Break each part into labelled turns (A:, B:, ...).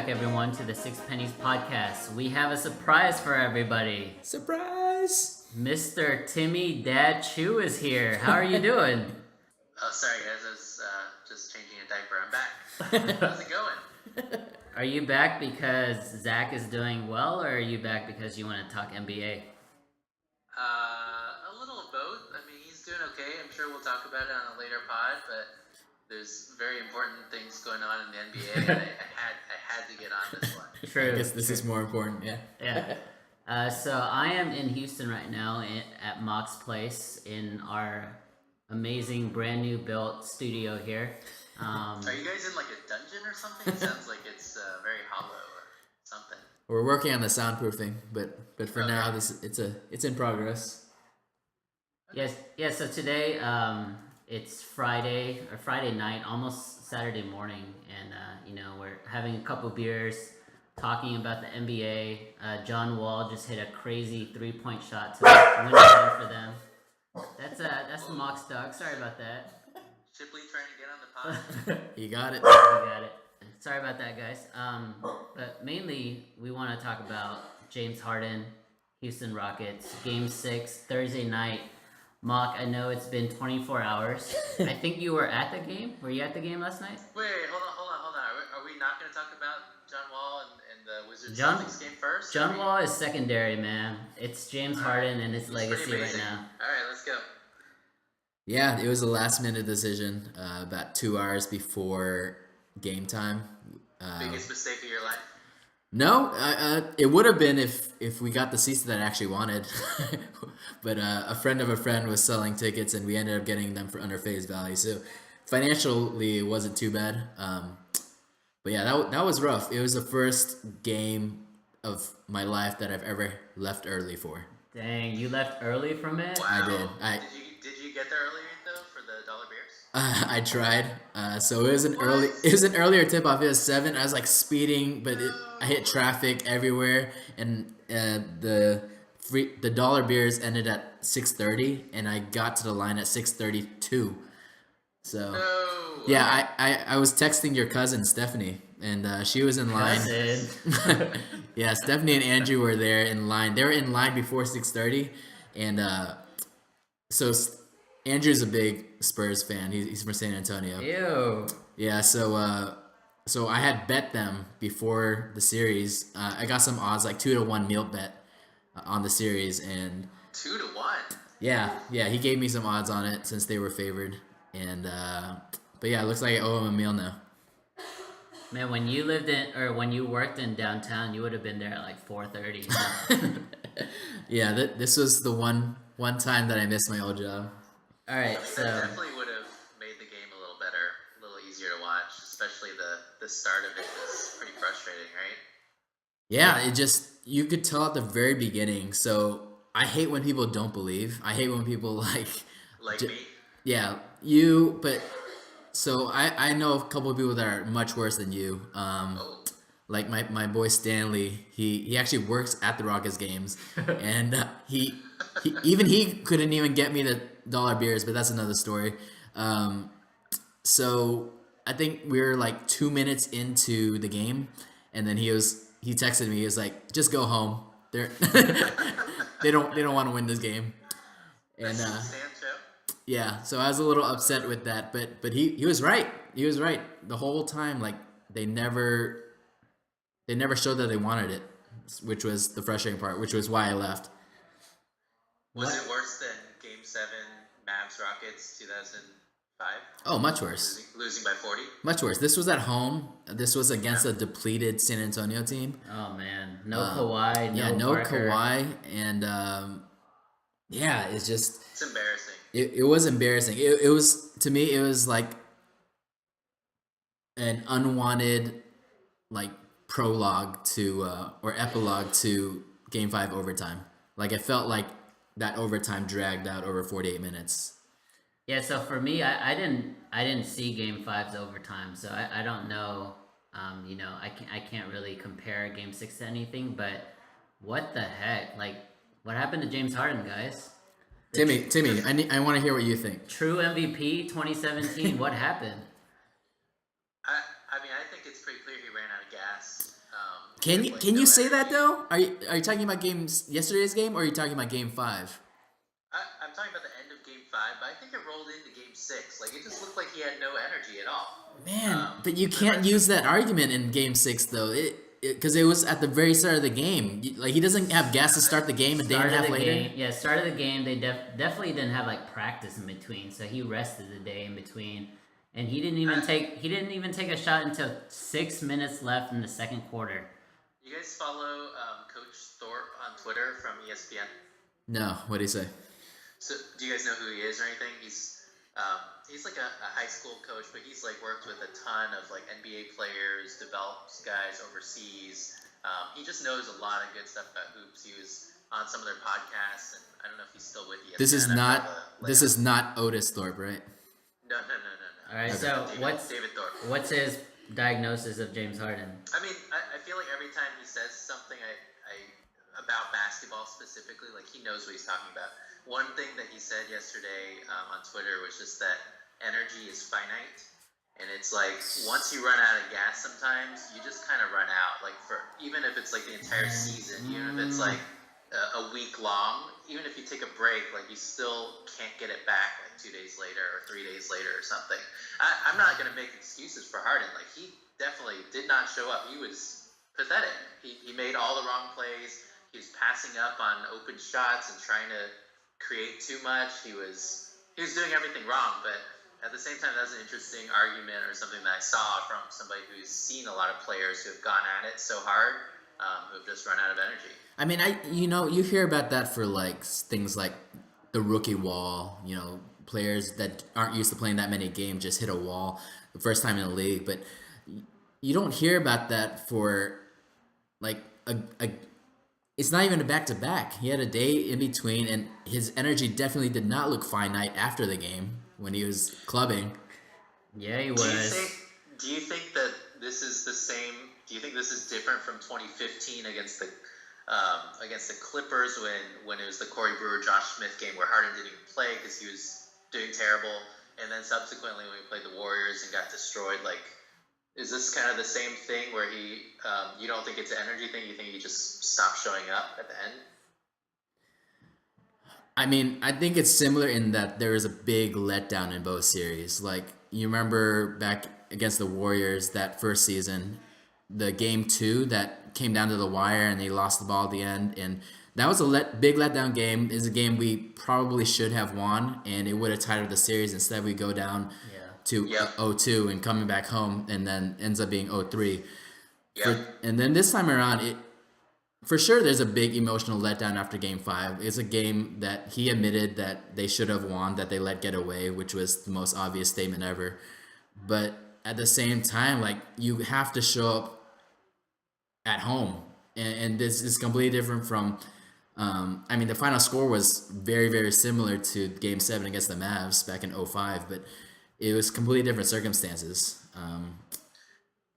A: back, everyone, to the Six Pennies podcast. We have a surprise for everybody.
B: Surprise!
A: Mr. Timmy Dad Chu is here. How are you doing?
C: Oh, sorry guys, I was just changing a diaper. I'm back. How's it going?
A: Are you back because Zach is doing well, or are you back because you want to talk NBA?
C: A little of both. I mean, he's doing okay. I'm sure we'll talk about it on a later pod, but there's very important things going on in the NBA, and I had to get on this one.
A: True.
B: I guess this is more important, yeah.
A: Yeah. So I am in Houston right now at Mock's place in our amazing brand new built studio here.
C: Are you guys in like a dungeon or something? It sounds like it's very hollow or something.
B: We're working on the soundproofing, but for now it's in progress.
A: Yes. So today it's Friday night, almost Saturday morning, and we're having a couple beers, talking about the NBA. John Wall just hit a crazy 3-point shot to win the game for them. That's the Mock's dog. Sorry about that.
C: Shipley trying to get on the pod.
B: You got it.
A: You got it. Sorry about that, guys. But mainly we want to talk about James Harden, Houston Rockets, Game 6, Thursday night. Mock, I know it's been 24 hours. I think you were at the game. Were you at the game last night?
C: Wait, hold on. Are we not going to talk about John Wall and the Wizards Celtics game first?
A: John Wall is secondary, man. It's James Harden and his legacy right now.
C: All right, let's go.
B: Yeah, it was a last-minute decision about 2 hours before game time.
C: Biggest mistake of your life?
B: No, it would have been if we got the seats that I actually wanted. But a friend of a friend was selling tickets, and we ended up getting them for under face value. So financially, it wasn't too bad. But yeah, that was rough. It was the first game of my life that I've ever left early for.
A: Dang, you left early from it?
C: Wow.
B: I did.
C: Did you get there earlier though for the dollar beers?
B: I tried. So it was an earlier tip off. It was 7. I was like speeding, but I hit traffic everywhere, and the dollar beers ended at 6:30, and I got to the line at 6:32. So yeah, I was texting your cousin Stephanie, and she was in line. Yeah, Stephanie and Andrew were there in line. They were in line before 6:30, and so Andrew's a big Spurs fan. He's from San Antonio.
A: Ew.
B: Yeah, so I had bet them before the series. I got some odds, like 2-1 meal bet on the series, and
C: 2-1.
B: Yeah, he gave me some odds on it since they were favored, and but yeah, it looks like I owe him a meal now.
A: Man, when you worked in downtown, you would have been there at like 4:30.
B: Yeah, this was the one time that I missed my old job.
A: All right, so
C: That definitely would have made the game a little better, a little easier to watch, especially the start of it was pretty frustrating, right?
B: Yeah, you could tell at the very beginning. So I hate when people don't believe. I hate when people like
C: me.
B: Yeah, but so I know a couple of people that are much worse than you. Like my boy Stanley, he actually works at the Rockets games, and he couldn't even get me the dollar beers, but that's another story. So I think we were like 2 minutes into the game, and then he texted me. He was like, "Just go home. They don't want to win this game." And yeah, so I was a little upset with that, but he was right. He was right the whole time. Like they never showed that they wanted it, which was the frustrating part, which was why I left.
C: Was it worse than Game 7 Mavs Rockets 2005?
B: Oh, much worse.
C: Losing by 40?
B: Much worse. This was at home. This was against a depleted San Antonio team.
A: Oh man, no Kawhi,
B: no
A: Parker.
B: Kawhi, and it's
C: embarrassing.
B: It was embarrassing. It was, to me, it was like an unwanted like prologue to or epilogue to Game 5 overtime. Like it felt like that overtime dragged out over 48 minutes.
A: Yeah, so for me, I didn't see Game 5's overtime, so I don't know. I can't really compare Game 6 to anything. But what the heck? Like, what happened to James Harden, guys?
B: Timmy, I want to hear what you think.
A: True MVP 2017. What happened?
C: I mean, I think it's pretty clear he ran out of gas.
B: Can you say that though? Are you talking about yesterday's game, or are you talking about Game 5?
C: I'm talking about the end of Game 5, but I think it rolled into Game 6. Like, it just looked like he had no energy at all.
B: Man, but you can't use that argument in Game 6 though. Because it was at the very start of the game. Like, he doesn't have gas to start the game a day and a half later.
A: Start of the game. They definitely didn't have like practice in between, so he rested the day in between, and he didn't even take a shot until 6 minutes left in the second quarter.
C: You guys follow Coach Thorpe on Twitter from ESPN?
B: No, what do you say?
C: So, do you guys know who he is or anything? He's like a high school coach, but he's like worked with a ton of like NBA players, develops guys overseas. He just knows a lot of good stuff about hoops. He was on some of their podcasts, and I don't know if he's still with you.
B: This is not Otis Thorpe, right?
C: No.
A: All right, so
C: David Thorpe.
A: What's his diagnosis of James Harden?
C: I mean, I feel like every time he says something about basketball specifically, like he knows what he's talking about. One thing that he said yesterday on Twitter was just that energy is finite, and it's like once you run out of gas, sometimes you just kind of run out. Like even if it's like the entire season, even if it's like a week long, even if you take a break, like you still can't get it back like 2 days later or 3 days later or something. I'm not gonna make excuses for Harden. Like he definitely did not show up. He was pathetic. He made all the wrong plays. He was passing up on open shots and trying to create too much. He was doing everything wrong, but at the same time, that's an interesting argument or something that I saw from somebody who's seen a lot of players who have gone at it so hard, who have just run out of energy.
B: I mean, you hear about that for like things like the rookie wall. Players that aren't used to playing that many games just hit a wall the first time in the league, but you don't hear about that for like it's not even a back-to-back. He had a day in between, and his energy definitely did not look finite after the game when he was clubbing.
A: Yeah, he was.
C: Do you think that this is the same? Do you think this is different from 2015 against the Clippers when it was the Corey Brewer, Josh Smith game where Harden didn't even play because he was doing terrible, and then subsequently when we played the Warriors and got destroyed, like? Is this kind of the same thing where you don't think it's an energy thing? You think he just stopped showing up at the end?
B: I mean, I think it's similar in that there is a big letdown in both series. Like, you remember back against the Warriors that first season, the game 2 that came down to the wire and they lost the ball at the end. And that was a big letdown game. It's a game we probably should have won, and it would have tied up the series. Instead, we go down to 0-2 and coming back home, and then ends up being 0-3. And then this time around, for sure there's a big emotional letdown after Game 5. It's a game that he admitted that they should have won, that they let get away, which was the most obvious statement ever. But at the same time, like, you have to show up at home. And this is completely different from the final score was very, very similar to Game 7 against the Mavs back in 2005, but it was completely different circumstances.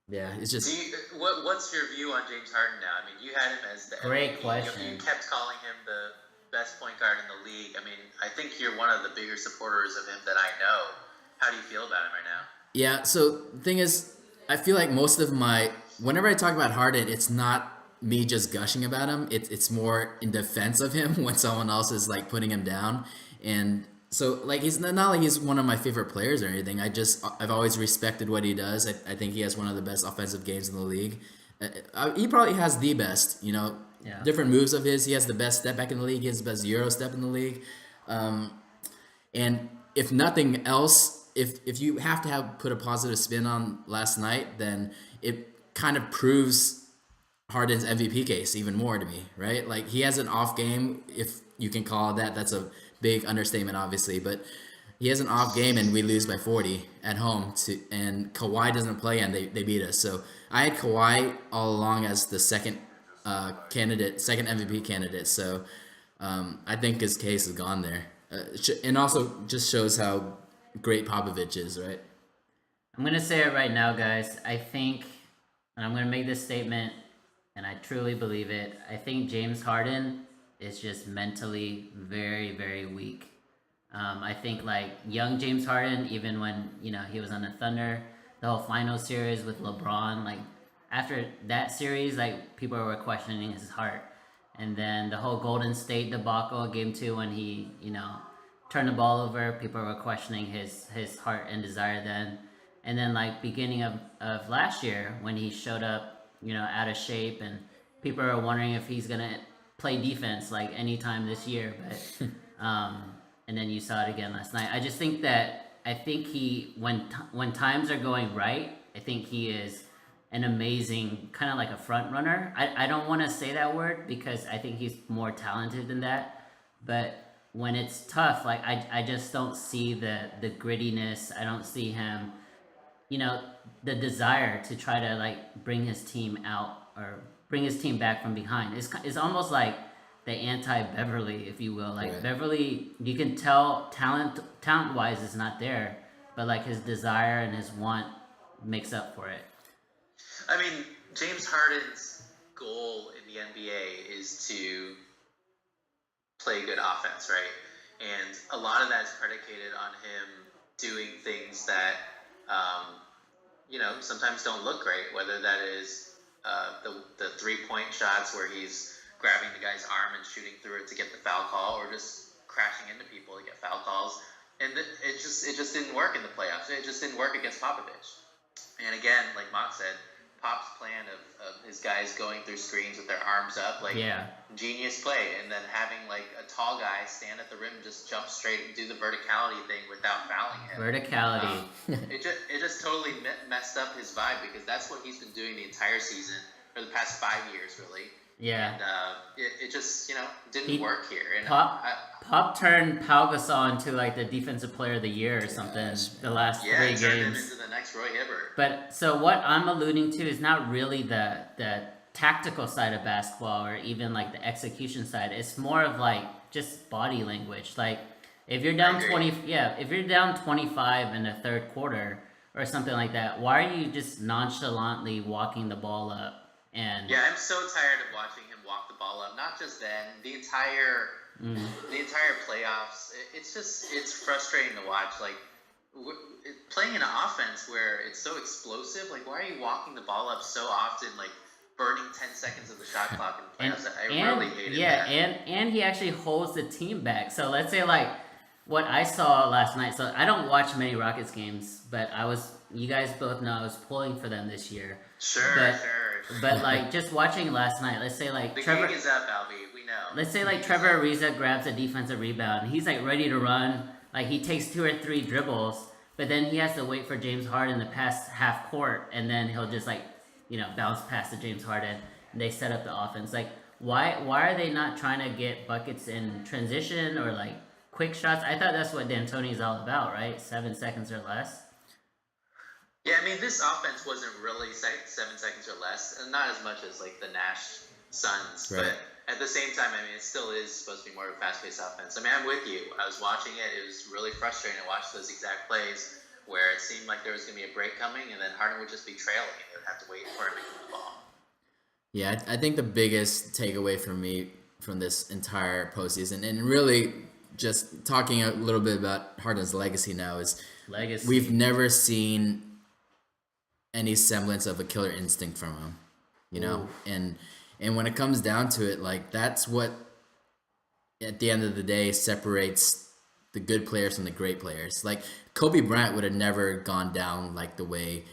B: It's just.
C: What's your view on James Harden now? I mean, you had him as the
A: great
C: MVP.
A: question.
C: You kept calling him the best point guard in the league. I mean, I think you're one of the bigger supporters of him that I know. How do you feel about him right now?
B: Yeah. So the thing is, I feel like whenever I talk about Harden, it's not me just gushing about him. It's more in defense of him when someone else is like putting him down. And so, like, he's not like he's one of my favorite players or anything. I've always respected what he does. I think he has one of the best offensive games in the league. He probably has the best, different moves of his. He has the best step back in the league. He has the best Euro step in the league. And if nothing else, if you have to put a positive spin on last night, then it kind of proves Harden's MVP case even more to me, right? Like, he has an off game, if you can call it that. That's a big understatement, obviously, but he has an off game and we lose by 40 at home and Kawhi doesn't play and they beat us. So I had Kawhi all along as the second MVP candidate. So I think his case is gone there. And also just shows how great Popovich is, right?
A: I'm going to say it right now, guys. I think, and I'm going to make this statement, and I truly believe it, I think James Harden is just mentally very, very weak. I think like young James Harden, even when he was on the Thunder, the whole final series with LeBron, like after that series, like people were questioning his heart, and then the whole Golden State debacle, game 2, when he turned the ball over, people were questioning his heart and desire then, and then like beginning of last year when he showed up, out of shape, and people are wondering if he's gonna play defense like anytime this year, but and then you saw it again last night. I think he when times are going right, I think he is an amazing kind of like a front runner. I don't want to say that word because I think he's more talented than that, but when it's tough, like I just don't see the grittiness. I don't see him, the desire to try to like bring his team out or bring his team back from behind. It's almost like the anti Beverly, if you will. Like
B: Right.
A: Beverly, you can tell talent wise is not there, but like his desire and his want makes up for it.
C: I mean, James Harden's goal in the NBA is to play good offense, right? And a lot of that is predicated on him doing things that, sometimes don't look great, whether that is the three-point shots where he's grabbing the guy's arm and shooting through it to get the foul call, or just crashing into people to get foul calls. And it just didn't work in the playoffs. It just didn't work against Popovich. And again, like Mott said, Pop's plan of his guys going through screens with their arms up, like genius play, and then having like a tall guy stand at the rim, just jump straight and do the verticality thing without fouling him.
A: Verticality.
C: It just totally messed up his vibe, because that's what he's been doing the entire season for the past 5 years, really.
A: Yeah.
C: And it just didn't work here. And
A: Pop turned Pau Gasol into like the defensive player of the year or something the last 3 games.
C: Turned him into the next Roy Hibbert.
A: But so what I'm alluding to is not really the tactical side of basketball or even like the execution side. It's more of like just body language. Like if you're down if you're down 25 in the third quarter or something like that, why are you just nonchalantly walking the ball up? And
C: I'm so tired of watching him walk the ball up. Not just then, the entire playoffs. It's frustrating to watch. Like playing an offense where it's so explosive. Like, why are you walking the ball up so often? Like burning 10 seconds of the shot clock in playoffs. I really hated that.
A: and he actually holds the team back. So let's say like what I saw last night. So I don't watch many Rockets games, but you guys both know I was pulling for them this year.
C: Sure.
A: But like just watching last night, let's say like
C: the
A: Trevor
C: gig is up, Albie. We know.
A: Let's say like Trevor Ariza grabs a defensive rebound and he's like ready to run. Like he takes 2 or 3 dribbles, but then he has to wait for James Harden to pass half court, and then he'll just like bounce past to James Harden, and they set up the offense. Like why are they not trying to get buckets in transition or like quick shots? I thought that's what D'Antoni's all about, right? 7 seconds or less.
C: Yeah, I mean, this offense wasn't really 7 seconds or less, and not as much as like the Nash Suns.
B: Right.
C: But at the same time, I mean, it still is supposed to be more of a fast-paced offense. I mean, I'm with you. I was watching it. It was really frustrating to watch those exact plays where it seemed like there was going to be a break coming, and then Harden would just be trailing, and they would have to wait for him to get the ball.
B: Yeah, I think the biggest takeaway for me from this entire postseason, and really just talking a little bit about Harden's legacy now, is we've never seen any semblance of a killer instinct from him, and when it comes down to it, like that's what at the end of the day separates the good players from the great players. Like Kobe Bryant would have never gone down like the way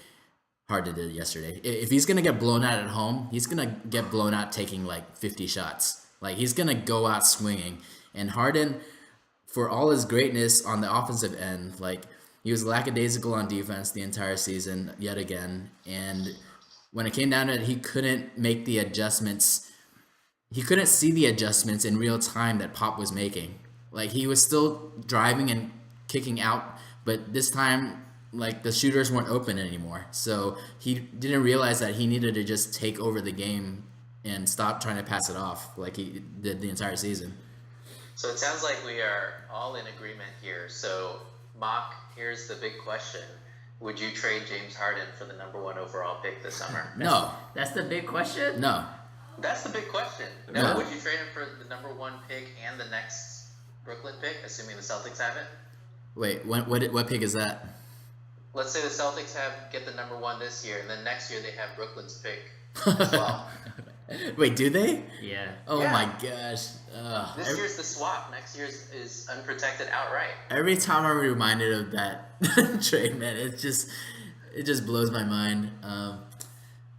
B: Harden did yesterday. If he's gonna get blown out at home, he's gonna get blown out taking like 50 shots. Like he's gonna go out swinging. And Harden, for all his greatness on the offensive end, like he was lackadaisical on defense the entire season yet again. And when it came down to it, he couldn't make the adjustments. He couldn't see the adjustments in real time that Pop was making. Like he was still driving and kicking out, but this time, like the shooters weren't open anymore. So he didn't realize that he needed to just take over the game and stop trying to pass it off like he did the entire season.
C: So it sounds like we are all in agreement here. So Mock, here's the big question. Would you trade James Harden for the #1 overall pick this summer?
B: No.
A: That's the big question?
B: No.
C: That's the big question.
B: No.
C: Would you trade him for the #1 pick and the next Brooklyn pick, assuming the Celtics have it?
B: Wait, what pick is that?
C: let's say the Celtics get the number 1 this year, and then next year they have Brooklyn's pick as well.
B: Wait, do they?
A: Yeah.
B: Oh
C: Yeah.
B: my gosh.
C: This year's the swap. Next year's is unprotected outright.
B: Every time I'm reminded of that trade, man, it just blows my mind.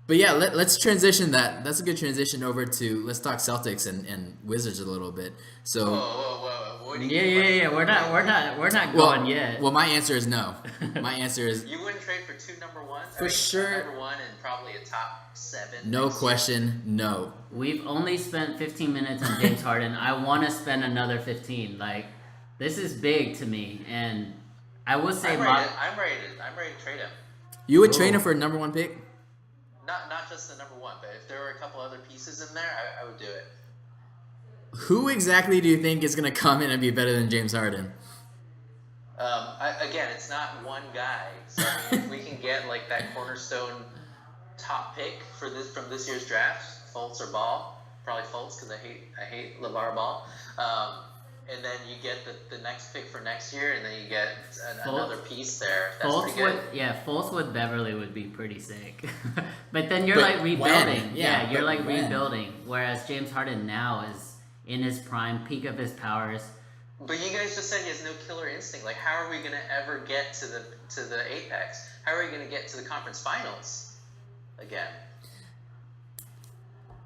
B: But yeah, let's transition that. That's a good transition over to let's talk Celtics and Wizards a little bit. So
C: Whoa. What do you
A: Yeah. We're not going yet.
B: Well, my answer is no. My answer is
C: You wouldn't trade for 2 number 1s?
B: For sure.
C: Number 1 and probably a top 7.
B: no
C: next
B: question, no.
A: We've only spent 15 minutes on James Harden. I want to spend another 15. Like, this is big to me, and I would say
C: year. I'm ready to trade him.
B: You would
A: Ooh.
B: trade him for a number 1 pick?
C: Not just the number 1, but if there were a couple other pieces in there, I would do it.
B: Who exactly do you think is going to come in and be better than James Harden?
C: Again, it's not one guy. So I mean, if we can get like that cornerstone top pick from this year's draft, Fultz or Ball, probably Fultz because I hate LeVar Ball. And then you get the next pick for next year, and then you get another piece there. That's pretty good.
A: Fultz with Beverly would be pretty sick. But then you're
B: But
A: like rebuilding.
B: when? Yeah,
A: you're
B: but
A: like
B: when?
A: rebuilding. Whereas James Harden now is in his prime, peak of his powers.
C: But you guys just said he has no killer instinct. Like, how are we gonna ever get to the apex? How are we gonna get to the conference finals again?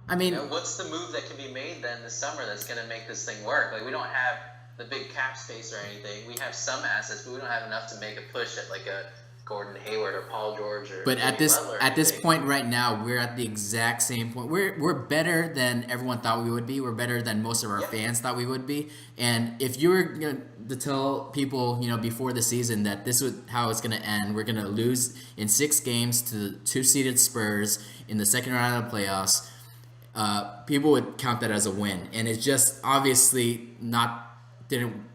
B: I mean,
C: What's the move that can be made then this summer that's going to make this thing work? Like, we don't have the big cap space or anything. We have some assets, but we don't have enough to make a push at like a Gordon Hayward or Paul George or.
B: but
C: Jimmy Butler or
B: at this
C: anything.
B: point right now, we're at the exact same point. We're better than everyone thought we would be. We're better than most of our
C: Yep.
B: fans thought we would be. And if you were going to tell people, before the season that this was how it's going to end, we're going to lose in 6 games to the 2-seeded Spurs in the second round of the playoffs. People would count that as a win, and it just obviously didn't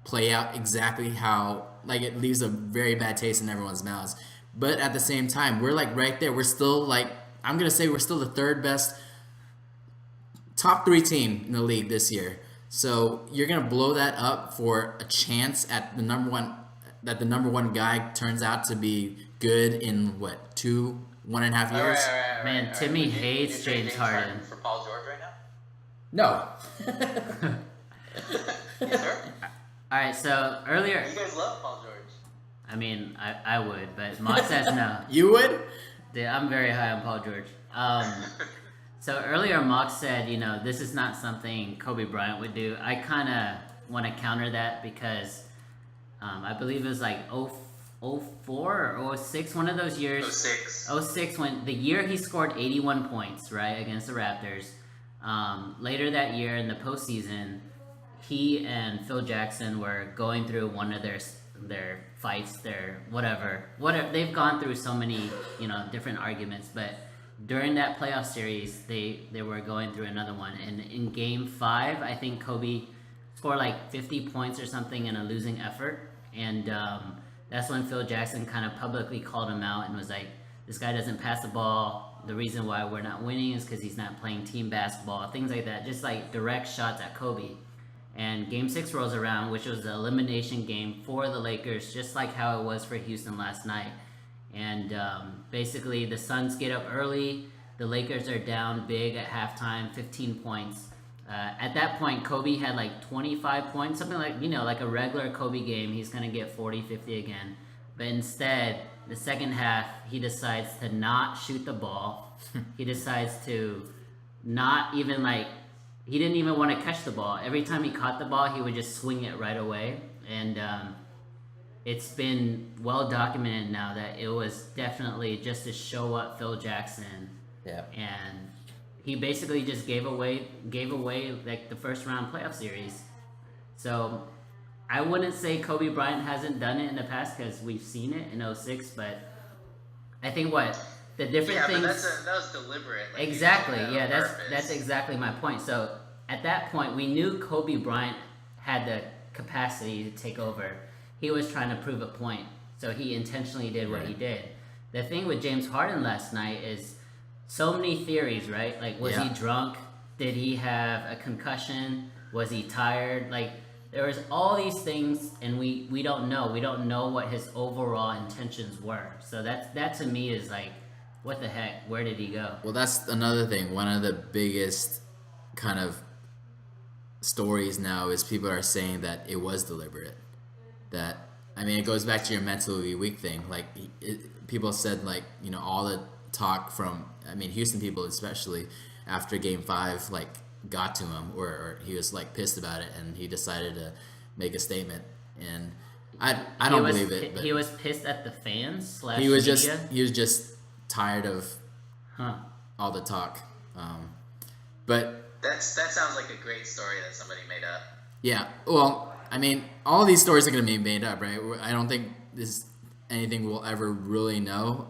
B: play out exactly how, like, it leaves a very bad taste in everyone's mouths. But at the same time, we're like right there. We're still like, I'm gonna say we're still the 3rd best, top 3 team in the league this year. So you're gonna blow that up for a chance at the number one guy turns out to be good in what 1.5 years?
C: All right,
A: Man, Timmy
C: Would you
A: hates
C: trade
A: James Harden.
C: for Paul George right now?
B: No.
C: Yes, sir.
A: All right, so earlier,
C: You guys love Paul George.
A: I mean, I would, but Mock says no.
B: You would?
A: Yeah, I'm very high on Paul George. So earlier, Mock said, this is not something Kobe Bryant would do. I kind of want to counter that because I believe it was like 04 or 06, one of those years.
C: 06.
A: 06, when the year he scored 81 points, right, against the Raptors. Later that year in the postseason, he and Phil Jackson were going through one of their fights, their whatever. They've gone through so many, different arguments, but during that playoff series, they were going through another one. And in Game 5, I think Kobe scored like 50 points or something in a losing effort, and that's when Phil Jackson kind of publicly called him out and was like, this guy doesn't pass the ball. The reason why we're not winning is because he's not playing team basketball, things like that. Just like direct shots at Kobe. And Game 6 rolls around, which was the elimination game for the Lakers, just like how it was for Houston last night. And basically, the Suns get up early. The Lakers are down big at halftime, 15 points. At that point, Kobe had like 25 points, something like, like a regular Kobe game. He's going to get 40, 50 again. But instead, the second half, he decides to not shoot the ball. He decides to not even he didn't even want to catch the ball. Every time he caught the ball, he would just swing it right away. And it's been well documented now that it was definitely just to show up Phil Jackson.
B: Yeah.
A: And he basically just gave away like the first round playoff series. So I wouldn't say Kobe Bryant hasn't done it in the past because we've seen it in 06, but I think the different things.
C: But that was deliberate. Like,
A: exactly.
C: you did
A: Yeah,
C: that on purpose.
A: that's exactly my point. So at that point, we knew Kobe Bryant had the capacity to take over. He was trying to prove a point, so he intentionally did what he did. The thing with James Harden last night is so many theories, right? Like, was he drunk? Did he have a concussion? Was he tired? Like, there was all these things, and we don't know. We don't know what his overall intentions were. So that to me is like, what the heck? Where did he go?
B: Well, that's another thing. One of the biggest kind of stories now is people are saying that it was deliberate. That, I mean, it goes back to your mentally weak thing. Like, people said, like, you know, all the talk from, I mean, Houston people especially, after Game 5, like, got to him, or he was, like, pissed about it, and he decided to make a statement. And I don't believe it. But
A: he was pissed at the fans slash
B: he was
A: media.
B: he was just tired of all the talk. But
C: that sounds like a great story that somebody made up.
B: yeah, well, I mean, all these stories are going to be made up, right? I don't think this anything we'll ever really know.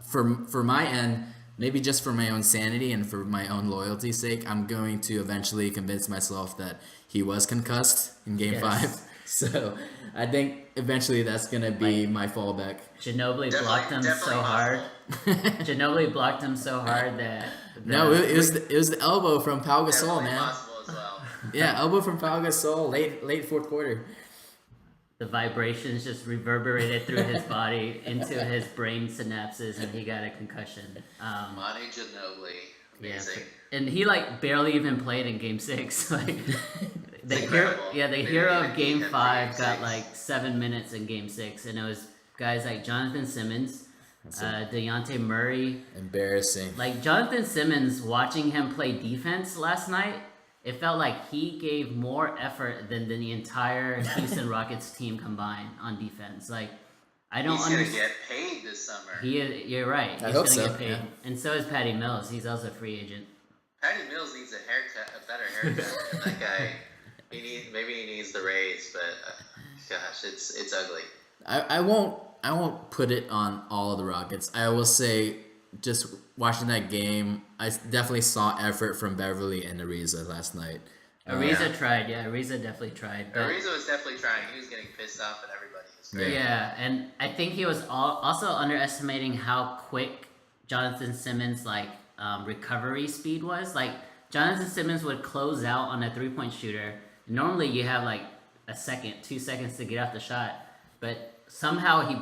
B: For my end, maybe just for my own sanity and for my own loyalty's sake, I'm going to eventually convince myself that he was concussed in Game 5. So I think eventually that's going to be my fallback.
A: Ginobili blocked him so hard. Ginobili blocked him so hard that
B: No, it was the elbow from Pau Gasol,
C: Definitely
B: man.
C: possible as well.
B: Yeah, elbow from Pau Gasol, late fourth quarter.
A: the vibrations just reverberated through his body into his brain synapses, and he got a concussion.
C: Monty Ginobili, amazing.
A: Yeah, and he like barely even played in Game 6. Like the
C: incredible.
A: hero of
C: Maybe
A: Game
C: he had
A: 5
C: Game
A: got
C: 6.
A: like 7 minutes in Game 6, and it was guys like Jonathan Simmons, Dejounte Murray.
B: Embarrassing.
A: Like Jonathan Simmons, watching him play defense last night, it felt like he gave more effort than the entire Houston Rockets team combined on defense. Like, I don't
C: He's gonna
A: understand.
C: get paid this summer.
A: You're right. He's
B: I hope
A: gonna
B: so,
A: get paid,
B: yeah.
A: and so is Patty Mills. He's also a free agent.
C: Patty Mills needs a better haircut. That guy, maybe he needs the raise, but gosh, it's ugly.
B: I won't put it on all of the Rockets. I will say, just watching that game, I definitely saw effort from Beverly and Ariza last night.
A: Ariza tried, yeah. Ariza definitely tried. But
C: Ariza was definitely trying. He was getting pissed off at everybody. It was great.
A: yeah, and I think he was also underestimating how quick Jonathan Simmons' recovery speed was. Like Jonathan Simmons would close out on a 3-point shooter. Normally, you have like a second, 2 seconds to get out the shot, but somehow he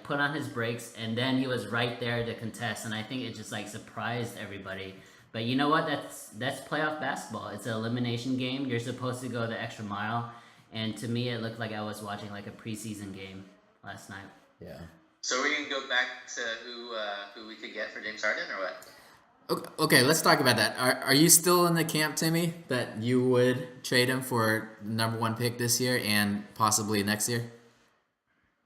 A: put on his brakes, and then he was right there to contest, and I think it just surprised everybody. But you know what? That's playoff basketball. It's an elimination game. You're supposed to go the extra mile, and to me, it looked like I was watching a preseason game last night.
B: Yeah.
C: So we're gonna go back to who we could get for James Harden or what?
B: Okay, let's talk about that. Are you still in the camp, Timmy, that you would trade him for number 1 pick this year and possibly next year?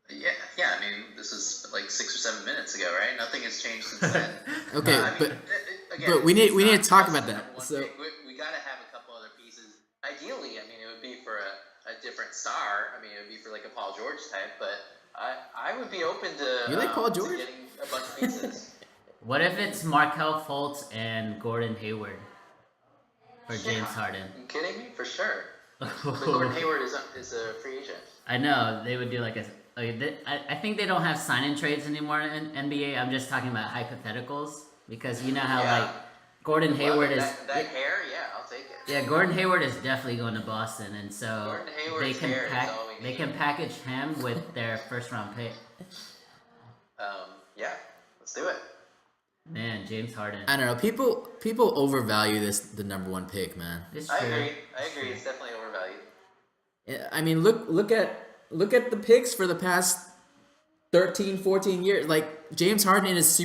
C: Yeah. I mean, this was like 6 or 7 minutes ago, right? Nothing has changed since then.
B: Okay,
C: Again,
B: but we need to
C: it's
B: talk
C: not
B: about
C: just the
B: that.
C: number one
B: So
C: pick. We got to have a couple other pieces. Ideally, I mean, it would be for a different star. I mean, it would be for a Paul George type. But I would be open to
B: You like Paul George?
C: to getting a bunch of pieces.
A: What if it's Markelle Fultz and Gordon Hayward for James Harden?
C: Are you kidding me? For sure. But Gordon Hayward is a free agent.
A: I know they would do I think they don't have sign-in trades anymore in NBA. I'm just talking about hypotheticals because you know how Gordon Hayward is
C: that hair. Yeah, I'll take it.
A: yeah, Gordon Hayward is definitely going to Boston, and so
C: Gordon
A: they
C: Hayward's
A: can
C: hair is all we
A: they
C: need.
A: can package him with their first-round pick.
C: Yeah, let's do it.
A: Man, James Harden.
B: I don't know. People overvalue the number 1 pick, man.
A: It's
C: I
A: true.
C: agree. It's definitely overvalued.
B: I mean, look at the picks for the past 13, 14 years. Like James Harden is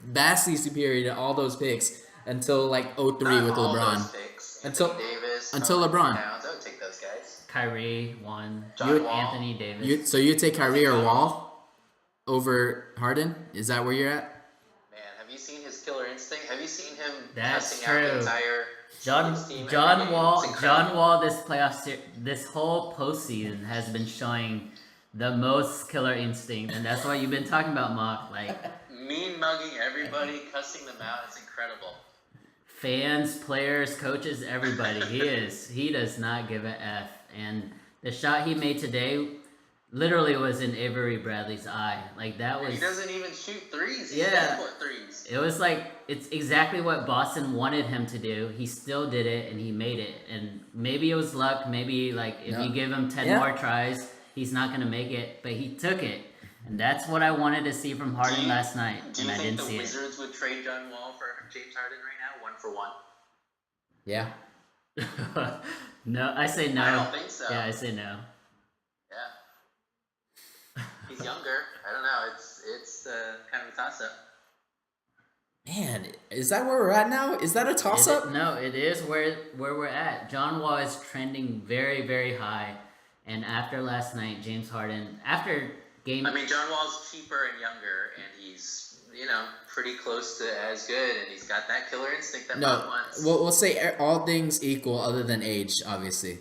B: vastly superior to all those picks until 03 with
C: All
B: LeBron.
C: those picks.
B: Until-
C: Anthony Davis,
B: until
C: Carl
B: LeBron.
C: Towns, I would take those guys.
A: Kyrie won.
C: John Wall.
A: Anthony Davis.
B: So you take Kyrie or Wall over Harden? Is that where you're at?
C: Man, have you seen his killer instinct? Have you seen him
A: That's
C: cussing out the
A: true.
C: entire
A: John
C: team every
A: John
C: game?
A: Wall
C: It's incredible.
A: John Wall this whole postseason has been showing the most killer instinct, and that's what you've been talking about, Mock.
C: Mean mugging everybody, cussing them out. It's incredible.
A: Fans, players, coaches, everybody. He does not give a F. And the shot he made today, literally was in Avery Bradley's eye. Like that was.
C: He doesn't even shoot threes. He's
A: Yeah.
C: for threes.
A: It was like it's exactly what Boston wanted him to do. He still did it, and he made it. And maybe it was luck. Maybe like if
B: No.
A: you give him 10
B: Yeah.
A: more tries, he's not gonna make it. But he took it, and that's what I wanted to see from Harden last night,
C: Do
A: and
C: you
A: I
C: think
A: didn't
C: the
A: see
C: Wizards would trade John Wall for James Harden right now, 1-for-1?
B: Yeah.
A: it. No, I say no.
C: I don't think so.
A: Yeah, I say no.
C: Yeah. He's younger. I don't know. It's kind of a toss up.
B: Man, is that where we're at now? Is that a toss up?
A: No, it is where we're at. John Wall is trending very, very high, and after last night, James Harden after game.
C: I mean, John Wall's cheaper and younger, and he's pretty close to as good, and he's got that killer instinct that Bob
B: No,
C: wants.
B: we'll say all things equal other than age, obviously.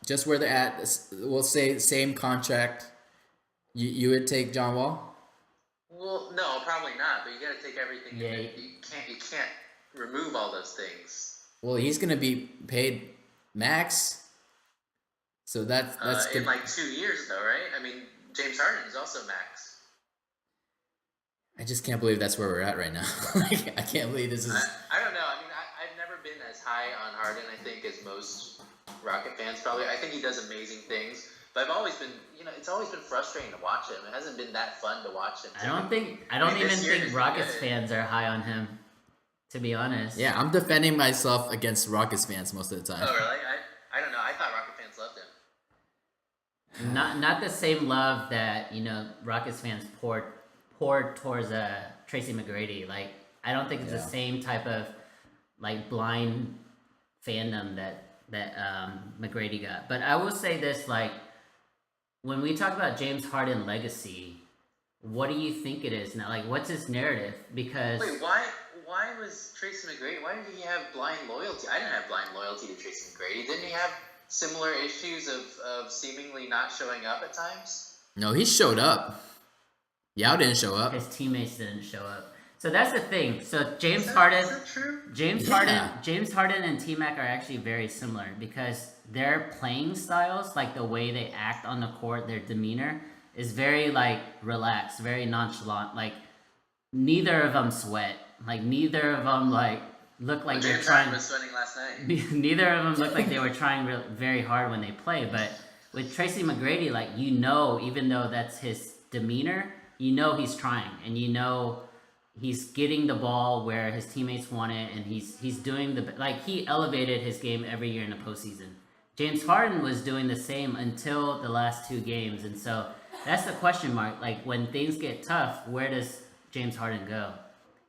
B: Just where they're at, we'll say same contract. You would take John Wall?
C: Well, no, probably not. But you got to take everything.
A: Yeah.
C: You can't remove all those things.
B: Well, he's gonna be paid max. So that's
C: In
B: good.
C: like 2 years, though, right? I mean, James Harden is also max.
B: I just can't believe that's where we're at right now. Like, I can't believe this is.
C: I don't know. I mean, I've never been as high on Harden, I think, as most Rocket fans probably. I think he does amazing things. But I've always been, it's always been frustrating to watch him. It hasn't been that fun to watch him.
A: I don't
C: mean,
A: even
C: this year he's
A: think
C: been
A: Rockets
C: good.
A: fans are high on him. To be honest.
B: Yeah, I'm defending myself against Rockets fans most of the time.
C: Oh, really? I don't know. I thought Rocket fans loved him.
A: Not the same love that Rockets fans poured towards Tracy McGrady. Like I don't think it's the same type of like blind fandom that McGrady got. But I will say this: like when we talk about James Harden legacy, what do you think it is now? Like what's his narrative? Because
C: Wait, why was Tracy McGrady? Why did he have blind loyalty? I didn't have blind loyalty to Tracy McGrady. Didn't he have similar issues of seemingly not showing up at times?
B: No, he showed up. Yao didn't show up.
A: his teammates didn't show up. So that's the thing. So James
C: Is
A: Harden.
C: that true?
A: James Harden and T-Mac are actually very similar because their playing styles, like the way they act on the court, their demeanor is very like relaxed, very nonchalant. Like neither of them sweat. Like neither of them like look like they're
C: James
A: trying.
C: Harden was sweating last night.
A: Neither of them look like they were trying very hard when they play. But with Tracy McGrady, like even though that's his demeanor, he's trying, and he's getting the ball where his teammates want it, and he's doing he elevated his game every year in the postseason. James Harden was doing the same until the last 2 games, and so that's the question mark. Like when things get tough, where does James Harden go?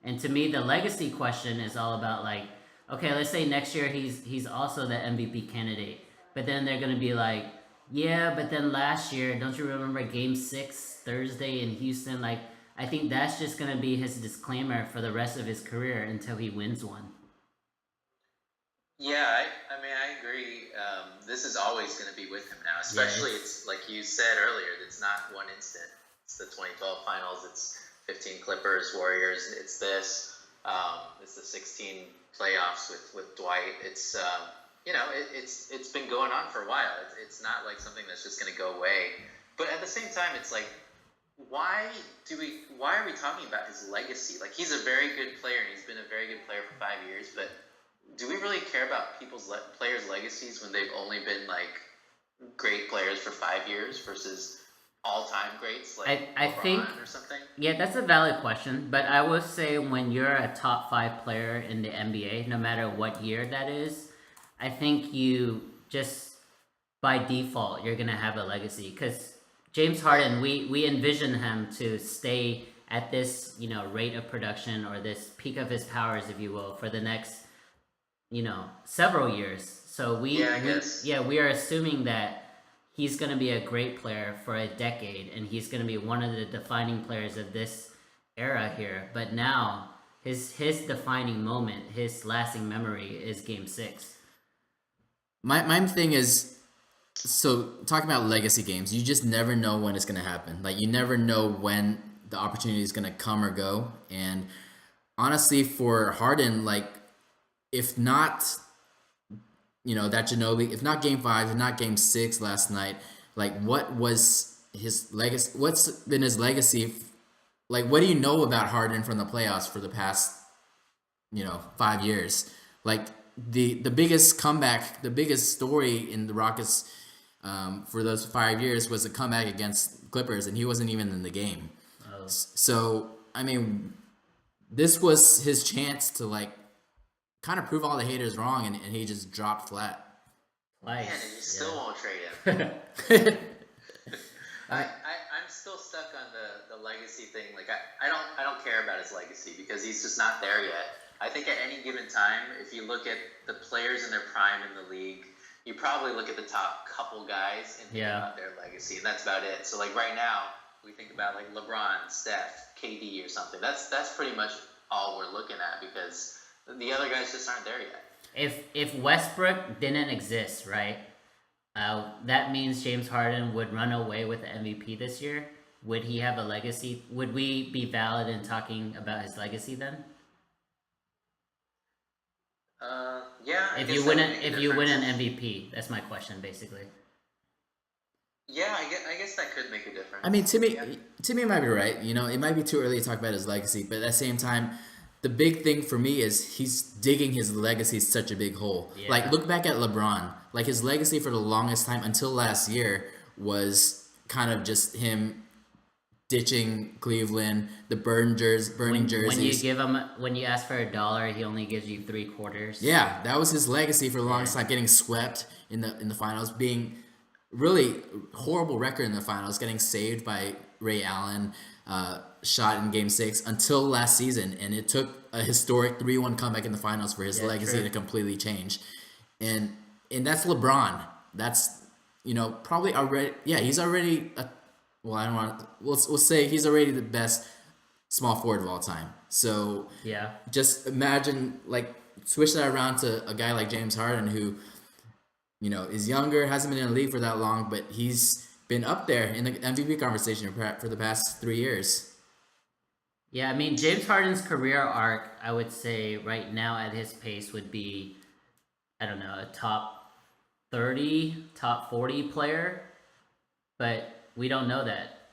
A: And to me, the legacy question is all about like, okay, let's say next year he's also the MVP candidate, but then they're gonna be like, yeah, but then last year, don't you remember Game 6 Thursday in Houston? Like, I think that's just going to be his disclaimer for the rest of his career until he wins one.
C: Yeah, I mean, I agree. This is always going to be with him now, especially it's like you said earlier, it's not one instant. It's the 2012 finals, it's 15 Clippers, Warriors, it's this. It's the 16 playoffs with Dwight. It's it's been going on for a while. It's not like something that's just going to go away. But at the same time, it's like, why are we talking about his legacy? Like, he's a very good player, and he's been a very good player for 5 years. But do we really care about players' legacies when they've only been like great players for 5 years versus all-time greats like
A: I
C: LeBron
A: think
C: or something?
A: Yeah, that's a valid question, but I will say when you're a top 5 player in the NBA, no matter what year that is, I think you just by default you're gonna have a legacy because James Harden, we envision him to stay at this rate of production or this peak of his powers, if you will, for the next several years. So we are assuming that he's going to be a great player for a decade, and he's going to be one of the defining players of this era here. But now his defining moment, his lasting memory is Game 6.
B: My thing is, so talking about legacy games, you just never know when it's going to happen. Like, you never know when the opportunity is going to come or go. And honestly, for Harden, like, if not, that Ginobili, if not Game 5, if not Game 6 last night, like, what was his legacy? What's been his legacy? Like, what do you know about Harden from the playoffs for the past 5 years? Like the biggest comeback, the biggest story in the Rockets for those 5 years was a comeback against Clippers, and he wasn't even in the game.
A: Oh.
B: So I mean, this was his chance to like kind of prove all the haters wrong, and he just dropped flat.
A: Twice.
C: Man, and you still won't trade him. I'm still stuck on the legacy thing. Like I don't care about his legacy because he's just not there yet. I think at any given time, if you look at the players in their prime in the league, you probably look at the top couple guys and think about their legacy, and that's about it. So like right now, we think about like LeBron, Steph, KD, or something. That's pretty much all we're looking at because the other guys just aren't there yet.
A: If Westbrook didn't exist, right? That means James Harden would run away with the MVP this year. Would he have a legacy? Would we be valid in talking about his legacy then?
C: Yeah.
A: If you win an MVP, that's my question basically.
C: Yeah, I guess that could make a difference.
B: I mean, Timmy might be right. It might be too early to talk about his legacy, but at the same time, the big thing for me is he's digging his legacy such a big hole.
A: Yeah.
B: Like, look back at LeBron. Like, his legacy for the longest time until last year was kind of just him ditching Cleveland, the burning jerseys.
A: When you ask for $1, he only gives you 3/4.
B: Yeah, that was his legacy for the longest time. Getting swept in the finals, being really horrible record in the finals, getting saved by Ray Allen, shot in Game 6 until last season, and it took a historic 3-1 comeback in the finals for his legacy to completely change. And that's LeBron. That's probably already. Yeah, he's already. I don't want. We'll say he's already the best small forward of all time. So
A: yeah,
B: just imagine like switch that around to a guy like James Harden who, is younger, hasn't been in the league for that long, but he's been up there in the MVP conversation for the past 3 years.
A: Yeah, I mean, James Harden's career arc, I would say right now at his pace would be, I don't know, a top 30, top 40 player, but we don't know that.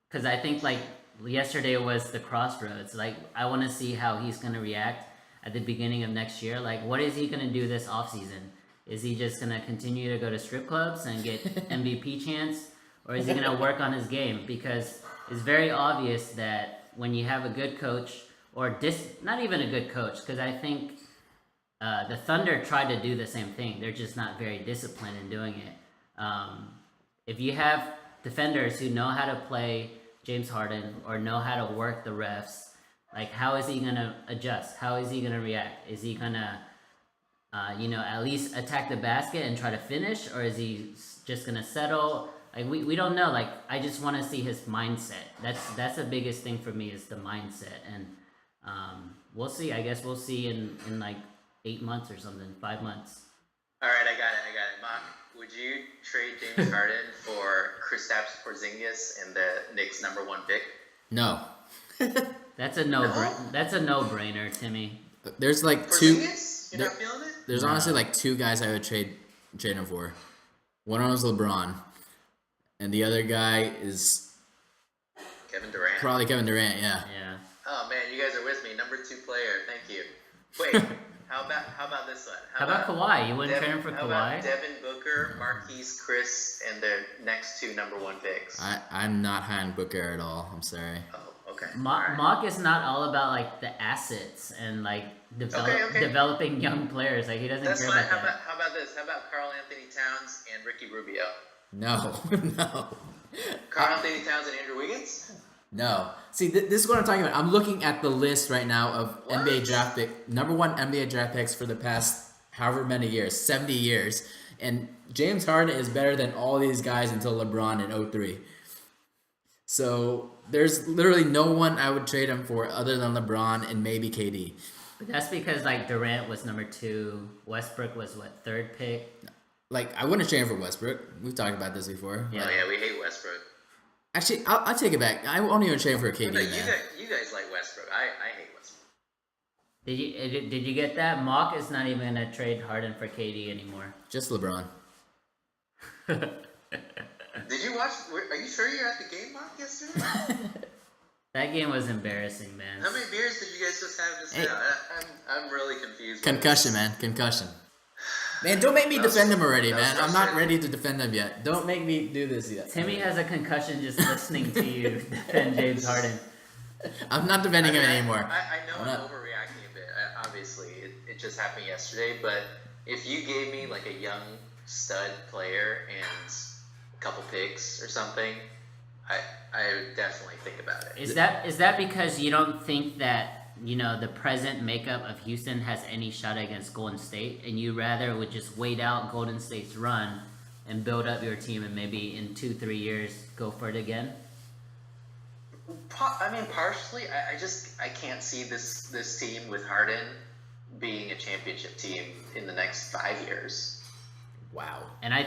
A: Because I think, like, yesterday was the crossroads. Like, I want to see how he's going to react at the beginning of next year. Like, what is he going to do this offseason? Is he just going to continue to go to strip clubs and get MVP chance? Or is he going to work on his game? Because it's very obvious that when you have a good coach, or not even a good coach, because I think the Thunder tried to do the same thing. They're just not very disciplined in doing it. If you have defenders who know how to play James Harden or know how to work the refs, like how is he going to adjust? How is he going to react? Is he going to at least attack the basket and try to finish, or is he just gonna settle? Like we don't know. Like I just want to see his mindset. That's the biggest thing for me is the mindset, and we'll see. I guess we'll see in like 8 months or something, 5 months.
C: All right, I got it. Mark, would you trade James Harden for Kristaps Porzingis and the Knicks' #1 pick?
B: No.
A: That's a no-brainer, Timmy.
B: There's like
C: Porzingis? You're not feeling it?
B: There's honestly like 2 guys I would trade him for. One of them is LeBron, and the other guy is
C: Kevin Durant.
B: Probably Kevin Durant. Yeah.
A: Yeah.
C: Oh man, you guys are with me. number 2 player. Thank you. Wait, how about this one?
A: How about Kawhi? You wouldn't trade him for
C: How
A: Kawhi?
C: about Devin Booker, Marquise Chris, and their next 2 #1 picks?
B: I'm not high on Booker at all. I'm sorry.
C: Oh, okay.
A: Mock is not all about like the assets and like developing young players. Like he doesn't
C: That's
A: care
C: fine.
A: about that.
C: How about this? How about Karl Anthony Towns and Ricky Rubio?
B: No.
C: Karl Anthony Towns and Andrew Wiggins?
B: No. See, this is what I'm talking about. I'm looking at the list right now of NBA draft pick, #1 NBA draft picks for the past however many years, 70 years, and James Harden is better than all these guys until LeBron in 03. So there's literally no one I would trade him for other than LeBron and maybe KD.
A: But that's because like Durant was #2, Westbrook was what, 3rd pick?
B: Like I wouldn't trade him for Westbrook. We've talked about this before.
A: Yeah.
C: Oh yeah, we hate Westbrook.
B: Actually, I'll take it back. I won't even trade him for KD.
C: You guys like Westbrook. I hate Westbrook.
A: Did you get that? Mock is not even gonna trade Harden for KD anymore.
B: Just LeBron.
C: Did you watch? Are you sure you're at the game, Mark, yesterday?
A: That game was embarrassing, man.
C: How many beers did you guys just have just
B: Hey.
C: now? I'm really confused.
B: Concussion, man. Concussion. Man, don't make me defend him already,
C: that was
B: man. I'm not
C: frustrating.
B: ready to defend him yet. Don't make me do this yet.
A: Timmy has a concussion just listening to you defend James Harden.
B: I'm not defending him anymore.
C: I know
B: I'm
C: I'm
B: not-
C: overreacting a bit. Obviously, it just happened yesterday. But if you gave me like a young stud player and a couple picks or something, I would definitely think about it.
A: Is that because you don't think that the present makeup of Houston has any shot against Golden State, and you rather would just wait out Golden State's run and build up your team, and maybe in 2-3 years go for it again?
C: I mean, partially. I can't see this team with Harden being a championship team in the next 5 years.
B: Wow.
A: And I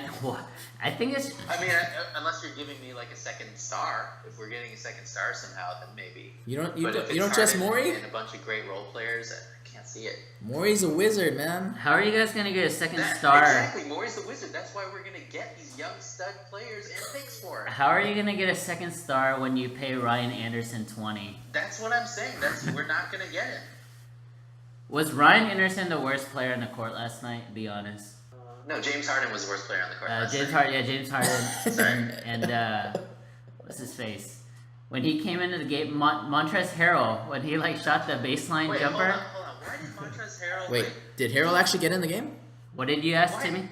A: think it's.
C: I mean, unless you're giving me like a second star. If we're getting a second star somehow, then maybe.
B: You
C: But
B: don't
C: if
B: you don't
C: it's
B: trust
C: Harden
B: Morey?
C: and a bunch of great role players, I can't see it.
B: Morey's a wizard, man.
A: How are you guys gonna get a second star?
C: Exactly, Morey's the wizard. That's why we're gonna get these young stud players and picks for him.
A: How are you gonna get a second star when you pay Ryan Anderson $20?
C: That's what I'm saying. We're not gonna get him.
A: Was Ryan Anderson the worst player on the court last night? Be honest.
C: No, James Harden was the worst player on the court. last
A: James
C: night.
A: Harden. Yeah, James Harden. and what's his face? When he came into the game, Montrezl Harrell, when he shot the baseline
C: Wait,
A: jumper.
C: hold on. Why did Montrezl Harrell?
B: Wait, did Harold actually get in the game?
A: What did you ask,
C: Why?
A: Timmy?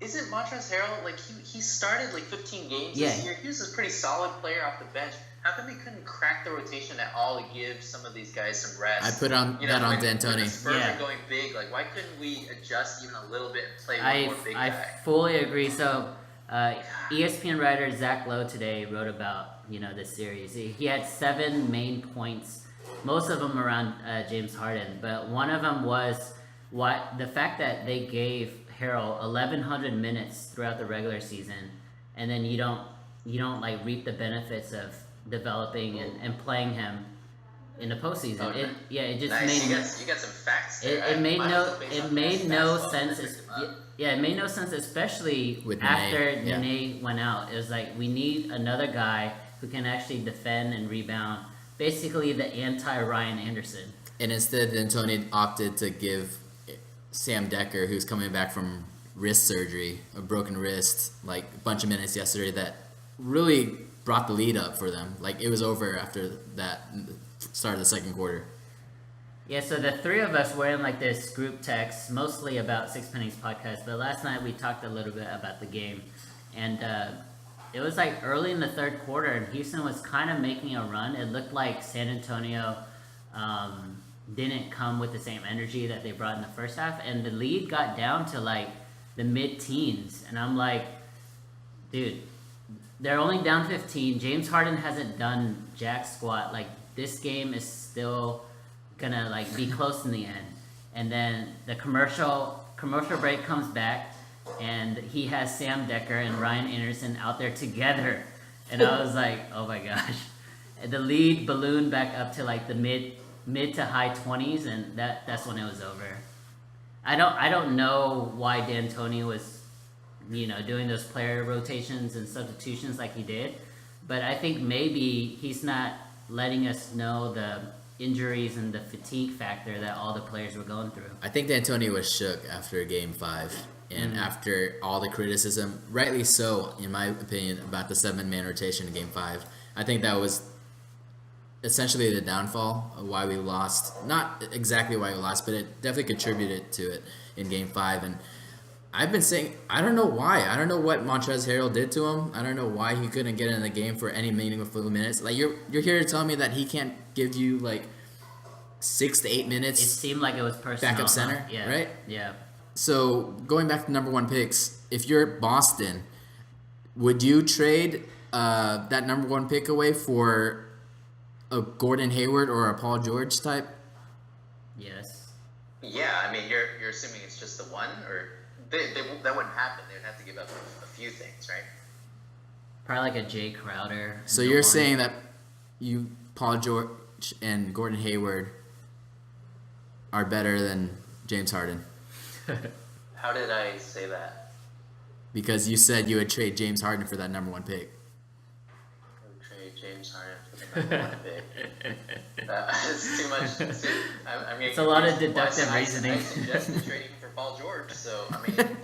C: Isn't Montrezl Harrell he started 15 games
A: Yeah.
C: this year? He was a pretty solid player off the bench. How come he couldn't crack the rotation at all to give some of these guys some rest?
B: I put on that on
C: when
B: D'Antoni.
C: the Spurs
A: Yeah.
C: are going big. Why couldn't we adjust even a little bit and play one more big
A: I
C: guy?
A: fully agree. So, ESPN writer Zach Lowe today wrote about this series. He had 7 main points, most of them around James Harden, but one of them was the fact that they gave Harrell 1,100 minutes throughout the regular season, and then you don't reap the benefits of developing and playing him in the postseason.
C: Oh,
A: It just
C: nice.
A: made
C: You got some facts there.
A: it made
C: Mine
A: no
C: was based
A: it
C: on
A: made
C: past
A: no
C: basketball,
A: sense.
C: but I picked them up.
A: Yeah, it made no sense, especially
B: With
A: after
B: Nene, yeah.
A: Nene went out. It was like we need another guy who can actually defend and rebound. Basically, the anti-Ryan Anderson.
B: And instead, D'Antoni opted to give Sam Decker, who's coming back from wrist surgery, a broken wrist, a bunch of minutes yesterday that really brought the lead up for them. It was over after that start of the second quarter.
A: Yeah, so the three of us were in this group text, mostly about Six Pennies podcast. But last night we talked a little bit about the game, and it was early in the third quarter, and Houston was kind of making a run. It looked like San Antonio didn't come with the same energy that they brought in the first half, and the lead got down to the mid-teens, and I'm like, dude, they're only down 15. James Harden hasn't done jack squat. This game is still gonna be close in the end. And then the commercial break comes back, and he has Sam Decker and Ryan Anderson out there together, and I was like, oh my gosh. And the lead ballooned back up to the mid to high 20s, and that's when it was over. I don't know why D'Antoni was doing those player rotations and substitutions like he did, but I think maybe he's not letting us know the injuries and the fatigue factor that all the players were going through.
B: I think D'Antoni was shook after Game 5, and after all the criticism, rightly so, in my opinion, about the 7-man rotation in Game 5. I think that was essentially the downfall of why we lost. Not exactly why we lost, but it definitely contributed to it in Game 5. And I've been saying, I don't know why. I don't know what Montrezl Harrell did to him. I don't know why he couldn't get in the game for any meaningful minutes. You're here to tell me that he can't give you 6 to 8 minutes.
A: It seemed like it was personal.
B: Backup center,
A: huh? Yeah.
B: right?
A: Yeah.
B: So going back to number 1 picks, if you're Boston, would you trade that number 1 pick away for a Gordon Hayward or a Paul George type?
A: Yes.
C: Yeah, I mean, you're assuming it's just the one, or that wouldn't happen. They would have to give up a few things, right?
A: Probably a Jay Crowder.
B: So you're saying that Paul George and Gordon Hayward are better than James Harden?
C: How did I say that?
B: because you said you would trade James Harden for that #1 pick.
C: I would trade James Harden for the #1 pick. It's too much.
A: It's a lot of deductive reasoning.
C: I suggested trading for Paul George, so I mean,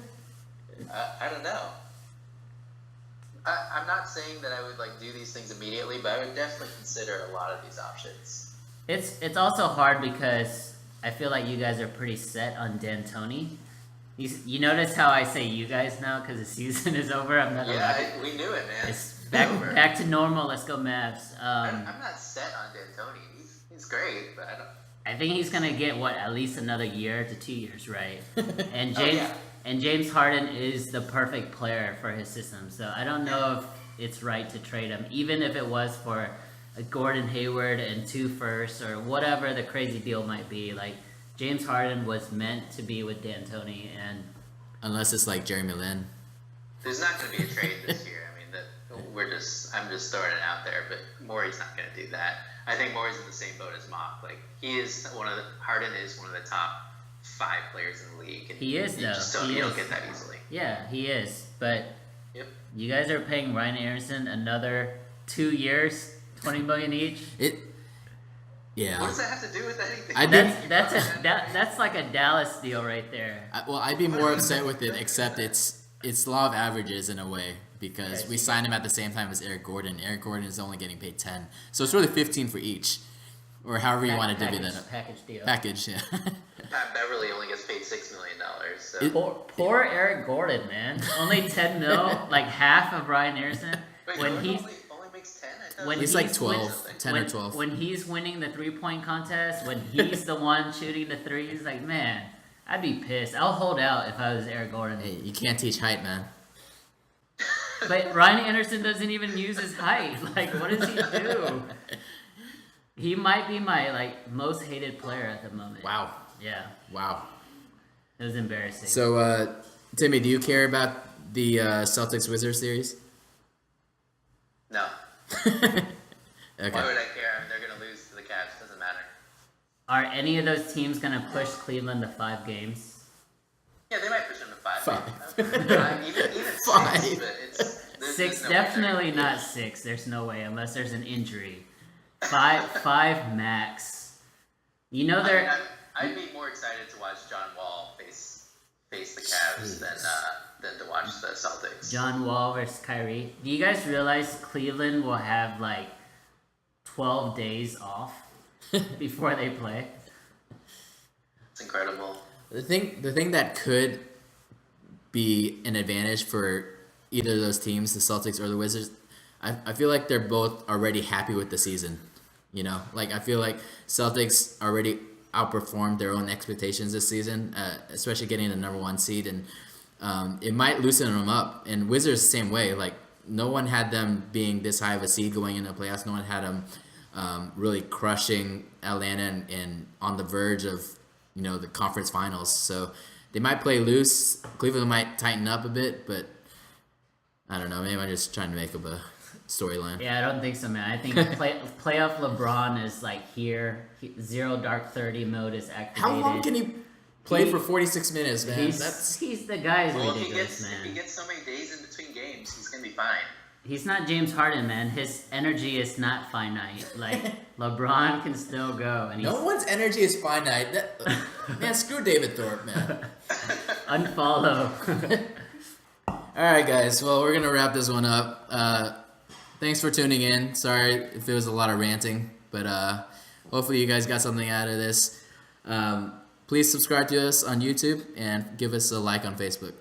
C: I don't know. I'm not saying that I would like do these things immediately, but I would definitely consider a lot of these options.
A: It's also hard because I feel like you guys are pretty set on D'Antoni. You notice how I say you guys now because the season is over. I'm not.
C: Yeah, we knew it, man.
A: It's back to normal. Let's go Mavs.
C: I'm not set on D'Antoni. He's great, but I don't.
A: I think he's gonna get at least another year to 2 years, right? And James
C: Oh, yeah.
A: and James Harden is the perfect player for his system. So I don't know if it's right to trade him, even if it was for a Gordon Hayward and 2 firsts or whatever the crazy deal might be. Like James Harden was meant to be with D'Antoni, and
B: Unless it's like Jeremy Lin.
C: There's not going to be a trade this year. I mean, I'm just throwing it out there, but Morey's not going to do that. I think Morey's in the same boat as Mock. Like Harden is one of the top 5 players in the league. And
A: he is
C: you
A: though.
C: Just don't, you don't get that easily.
A: Yeah, he is. But
C: Yep.
A: you guys are paying Ryan Anderson another 2 years, $20 million each.
B: Yeah.
C: What does that have to do with anything?
A: That's like a Dallas deal right there.
B: I'd be more upset with it, except it's law of averages in a way, because we signed him at the same time as Eric Gordon. Eric Gordon is only getting paid 10, so it's really 15 for each, or however you want to divvy that up.
A: Package deal.
B: Package, yeah.
C: Pat Beverly only gets paid $6 million. So.
A: Poor Eric Gordon, man. Only 10 mil, like half of Ryan Anderson.
C: Wait,
A: when
C: Gordon
A: he's
C: only makes 10. I thought
A: when
B: He's like 12, 10 or 12.
A: When he's winning the 3-point contest, when he's the one shooting the threes, like man, I'd be pissed. I'll hold out if I was Eric Gordon.
B: Hey, you can't teach height, man.
A: But Ryan Anderson doesn't even use his height. Like, what does he do? He might be my most hated player at the moment.
B: Wow.
A: Yeah,
B: Wow.
A: it was embarrassing.
B: So, Timmy, do you care about the Celtics Wizards series?
C: No.
B: Okay.
C: Why would I care? I mean, they're going to lose to the Cavs. Doesn't matter.
A: Are any of those teams gonna push Cleveland to 5 games?
C: Yeah, they might push them to 5.
B: 5.
C: Even
B: 5.
C: 6, but there's
A: 6,
C: no way they're
A: definitely
C: gonna
A: not 6. There's no way unless there's an injury. 5 max. You know they're.
C: I'd be more excited to watch John Wall face the Cavs than to watch the Celtics.
A: John Wall versus Kyrie. Do you guys realize Cleveland will have 12 days off before they play?
C: It's incredible.
B: The thing that could be an advantage for either of those teams, the Celtics or the Wizards, I feel like they're both already happy with the season. You know, I feel like Celtics already outperformed their own expectations this season, especially getting the #1 seed, and it might loosen them up. And Wizards the same way. No one had them being this high of a seed going into the playoffs. No one had them really crushing Atlanta and on the verge of the conference finals. So they might play loose. Cleveland might tighten up a bit, but I don't know. Maybe I'm just trying to make up a storyline.
A: Yeah, I don't think so, man. I think playoff LeBron is here. Zero Dark 30 mode is activated.
B: How long can he play for 46 minutes, man?
A: He's the guy's
C: Well,
A: ridiculous,
C: if he
A: man.
C: gets so many days in between games, he's gonna be fine.
A: He's not James Harden, man. His energy is not finite. LeBron can still go, and he's
B: No one's energy is finite. Man, screw David Thorpe, man.
A: unfollow.
B: All right, guys. Well, we're gonna wrap this one up. Thanks for tuning in. Sorry if it was a lot of ranting, but hopefully you guys got something out of this. Please subscribe to us on YouTube and give us a like on Facebook.